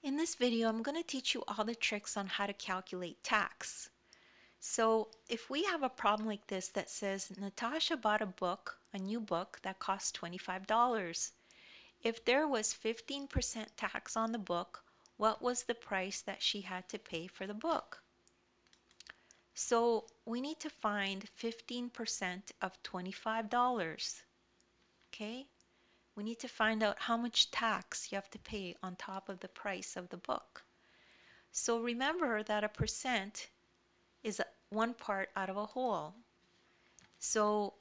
In this video, I'm going to teach you all the tricks on how to calculate tax. So if we have a problem like this that says Natasha bought a new book that cost $25. If there was 15% tax on the book, what was the price that she had to pay for the book? So we need to find 15% of $25. Okay? We need to find out how much tax you have to pay on top of the price of the book. So remember that a percent is one part out of a whole. So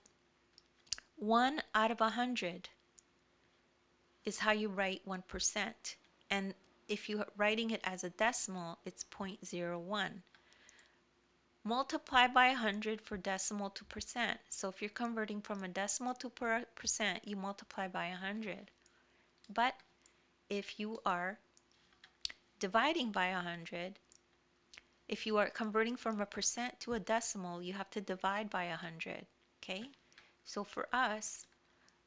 1 out of 100 is how you write 1%. And if you're writing it as a decimal, it's 0.01. Multiply by 100 for decimal to percent. So if you're converting from a decimal to percent, you multiply by 100. But if you are dividing by 100, if you are converting from a percent to a decimal, you have to divide by 100. Okay? So for us,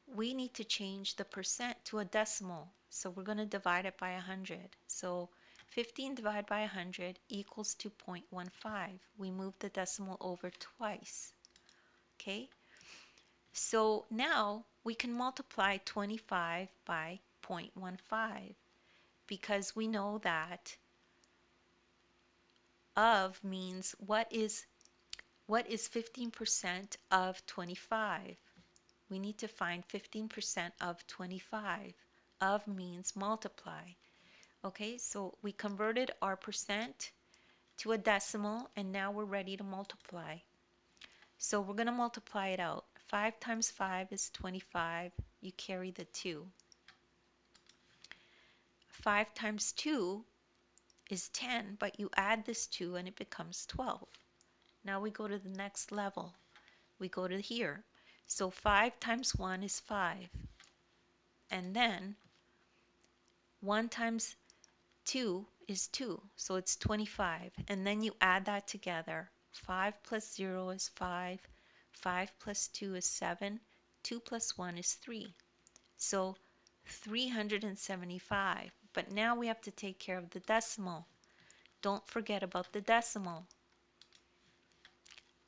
we need to change the percent to a decimal. So we're going to divide it by 100. So 15 divided by 100 equals to 0.15. We move the decimal over twice. Okay? So now we can multiply 25 by 0.15 because we know that of means what is 15% of 25? We need to find 15% of 25. Of means multiply. Okay, so we converted our percent to a decimal and now we're ready to multiply. So we're going to multiply it out. 5 times 5 is 25. You carry the 2. 5 times 2 is 10, but you add this 2 and it becomes 12. Now we go to the next level. We go to here. So 5 times 1 is 5. And then 1 times 2 is 2. So it's 25. And then you add that together. 5 plus 0 is 5. 5 plus 2 is 7. 2 plus 1 is 3. So 375. But now we have to take care of the decimal. Don't forget about the decimal.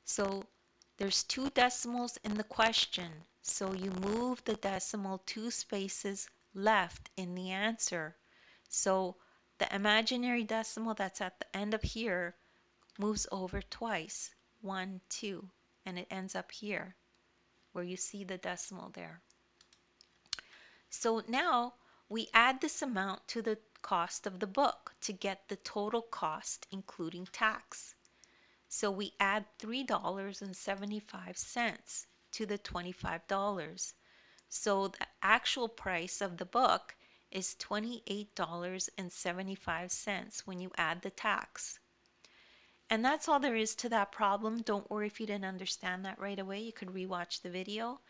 So there's 2 decimals in the question. So you move the decimal 2 spaces left in the answer. So the imaginary decimal that's at the end of here moves over twice. 1, 2. And it ends up here where you see the decimal there. So now we add this amount to the cost of the book to get the total cost including tax. So we add $3.75 to the $25. So the actual price of the book is $28.75 when you add the tax. And that's all there is to that problem. Don't worry if you didn't understand that right away. You could rewatch the video.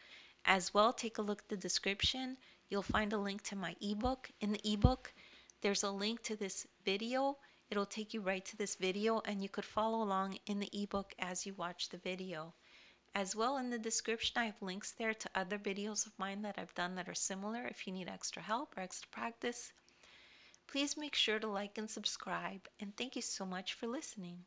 As well, take a look at the description. You'll find a link to my ebook. In the ebook, there's a link to this video. It'll take you right to this video and you could follow along in the ebook as you watch the video. As well, in the description, I have links there to other videos of mine that I've done that are similar if you need extra help or extra practice. Please make sure to like and subscribe, and thank you so much for listening.